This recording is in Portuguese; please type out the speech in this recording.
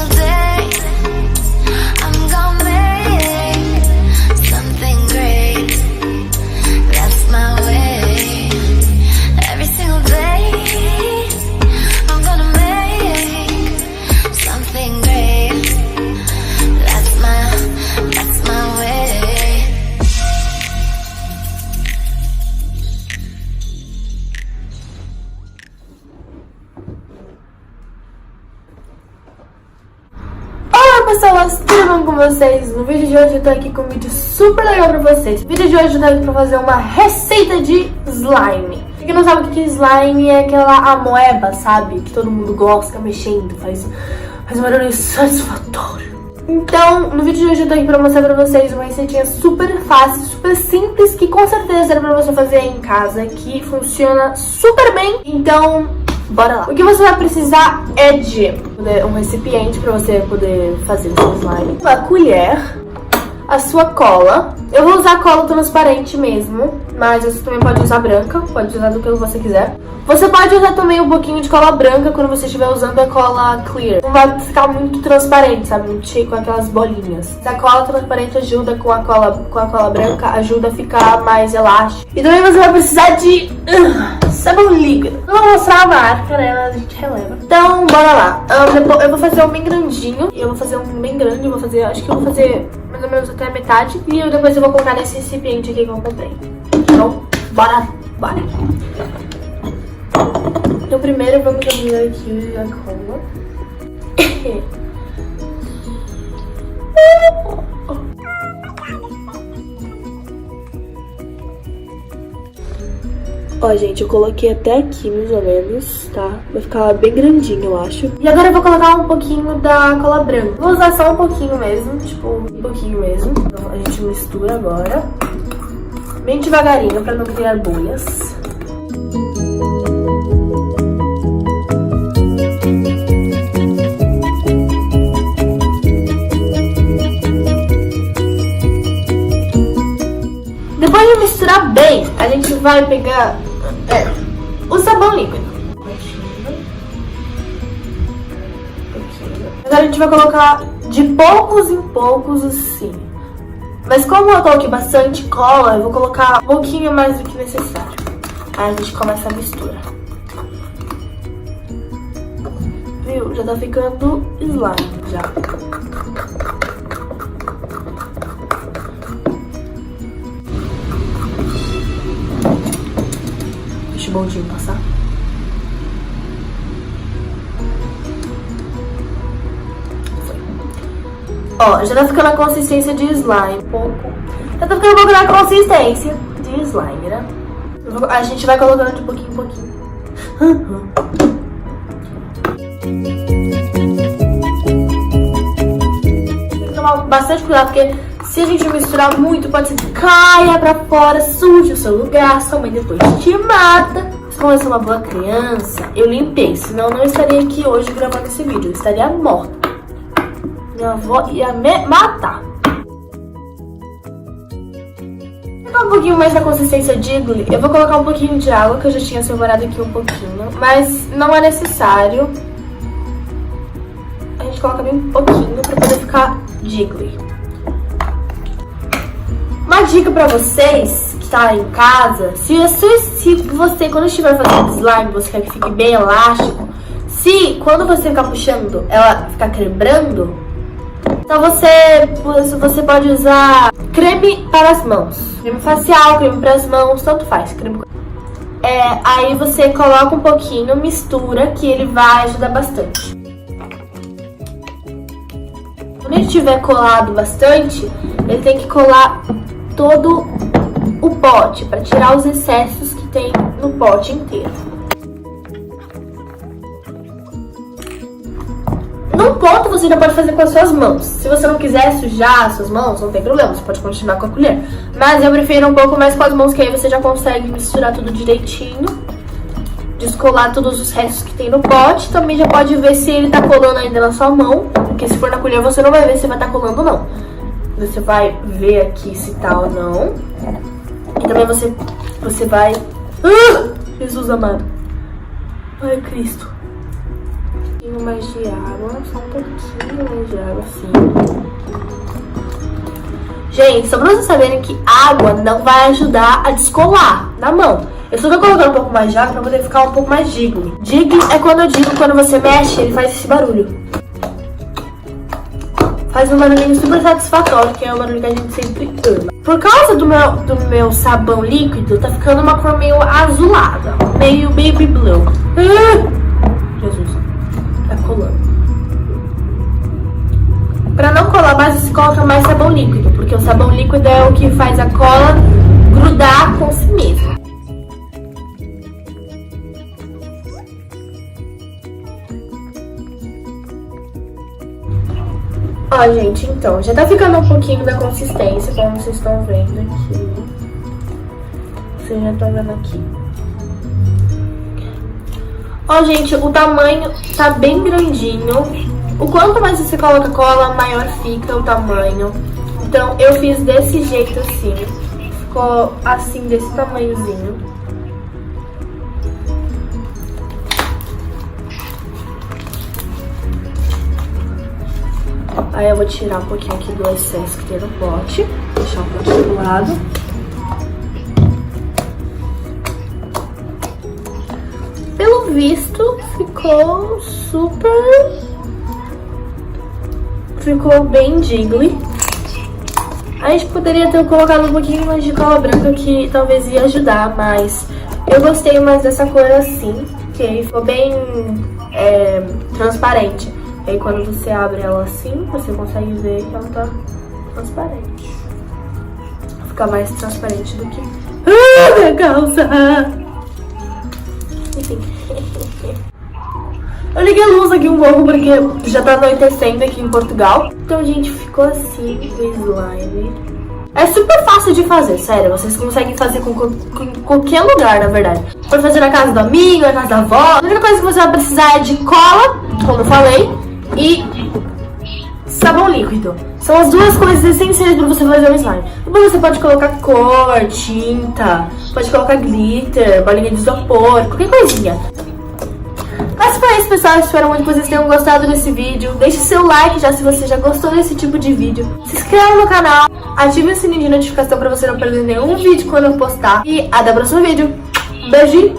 single day I'm gonna make something great. That's my way. Every single day I'm gonna make something great. That's my way. Olá pessoas, tudo bom com vocês? No vídeo de hoje eu tô aqui com um vídeo super legal pra vocês. No vídeo de hoje eu tô aqui pra fazer uma receita de slime. Pra quem não sabe o que é slime, é aquela amoeba, sabe? Que todo mundo gosta, mexendo, faz um barulho satisfatório. Então, no vídeo de hoje eu tô aqui pra mostrar pra vocês uma receitinha super fácil, super simples, que com certeza era pra você fazer em casa, que funciona super bem. Então, bora lá. O que você vai precisar é de um recipiente pra você poder fazer o seu slime, uma colher, a sua cola. Eu vou usar cola transparente mesmo, mas você também pode usar branca, pode usar do que você quiser. Você pode usar também um pouquinho de cola branca quando você estiver usando a cola clear. Não vai ficar muito transparente, sabe? Muito cheio com aquelas bolinhas. A cola transparente ajuda com a cola branca, ajuda a ficar mais elástico. E também você vai precisar de sabão líquido. Não vou mostrar a marca, né? A gente releva. Então, bora lá. Eu vou fazer um bem grandinho. E eu vou fazer um bem grande. Acho que eu vou fazer mais ou menos até a metade. E depois eu vou colocar nesse recipiente aqui que eu comprei. Então, bora. Então primeiro vamos abrir aqui a cola. Ó, gente, eu coloquei até aqui mais ou menos, tá? Vai ficar bem grandinho, eu acho. E agora eu vou colocar um pouquinho da cola branca. Vou usar só um pouquinho mesmo, tipo, um pouquinho mesmo. Então a gente mistura agora. Bem devagarinho, pra não criar bolhas. Depois de misturar bem, a gente vai pegar o sabão líquido. Agora a gente vai colocar de poucos em poucos assim. Mas como eu coloquei bastante cola, eu vou colocar um pouquinho mais do que necessário. Aí a gente começa a mistura. Viu? Já tá ficando slime já. Deixa o bondinho passar. Ó, já tá ficando a consistência de slime, um pouco. Já tá ficando um pouco na consistência de slime, né? A gente vai colocando de pouquinho em pouquinho. Tem que tomar bastante cuidado, porque se a gente misturar muito, pode ser que caia pra fora, suje o seu lugar, sua mãe depois te mata. Como eu sou uma boa criança, eu limpei, senão eu não estaria aqui hoje gravando esse vídeo, eu estaria morta. Minha avó ia me matar. Um pouquinho mais da consistência de glue. Eu vou colocar um pouquinho de água, que eu já tinha separado aqui um pouquinho, mas não é necessário. A gente coloca bem um pouquinho pra poder ficar jiggly. Uma dica pra vocês que tá em casa, se você quando estiver fazendo slime, você quer que fique bem elástico, se quando você ficar puxando, ela ficar quebrando, então você pode usar creme para as mãos. Creme facial, creme para as mãos, tanto faz. Aí você coloca um pouquinho, mistura, que ele vai ajudar bastante. Quando ele tiver colado bastante, ele tem que colar todo o pote, para tirar os excessos que tem no pote inteiro. Num ponto você já pode fazer com as suas mãos. Se você não quiser sujar as suas mãos, não tem problema, você pode continuar com a colher. Mas eu prefiro um pouco mais com as mãos, que aí você já consegue misturar tudo direitinho, descolar todos os restos que tem no pote. Também já pode ver se ele tá colando ainda na sua mão, porque se for na colher você não vai ver se vai estar colando ou não. Você vai ver aqui se tá ou não. E também você vai... Jesus amado. Ai, Cristo. pouquinho mais de água. Só um pouquinho mais de água, assim. Gente, só pra vocês saberem que água não vai ajudar a descolar da mão. Eu só tô colocando um pouco mais de água pra poder ficar um pouco mais jiggly. Jiggly é quando eu digo quando você mexe, ele faz esse barulho. Faz um barulhinho super satisfatório, que é o barulho que a gente sempre ama. Por causa do meu sabão líquido, tá ficando uma cor meio azulada. Meio baby blue. Jesus, tá colando. Pra não colar mais, você coloca mais sabão líquido, porque o sabão líquido é o que faz a cola grudar com si mesmo. Ó, gente, então, já tá ficando um pouquinho da consistência, como vocês estão vendo aqui. Vocês já estão vendo aqui. Ó, gente, o tamanho tá bem grandinho. O quanto mais você coloca cola, maior fica o tamanho. Então, eu fiz desse jeito assim. Ficou assim, desse tamanhozinho. Aí eu vou tirar um pouquinho aqui do excesso que tem no pote. Deixar o pote do lado. Pelo visto, ficou super... Ficou bem jiggly. A gente poderia ter colocado um pouquinho mais de cola branca, que talvez ia ajudar, mas eu gostei mais dessa cor assim, que aí ficou bem transparente. E aí quando você abre ela assim, você consegue ver que ela tá transparente. Fica mais transparente do que... minha calça! Enfim. Eu liguei a luz aqui um pouco porque já tá anoitecendo aqui em Portugal. Então, gente, ficou assim o slime. É super fácil de fazer, sério. Vocês conseguem fazer com qualquer lugar, na verdade. Pode fazer na casa do amigo, na casa da avó. A única coisa que você vai precisar é de cola, como eu falei, e sabão líquido. São as duas coisas essenciais pra você fazer um slime. Depois você pode colocar cor, tinta, pode colocar glitter, bolinha de isopor, qualquer coisinha. Mas foi isso, pessoal. Espero muito que vocês tenham gostado desse vídeo. Deixe seu like já se você já gostou desse tipo de vídeo. Se inscreva no canal, ative o sininho de notificação pra você não perder nenhum vídeo quando eu postar. E até o próximo vídeo. Beijinho!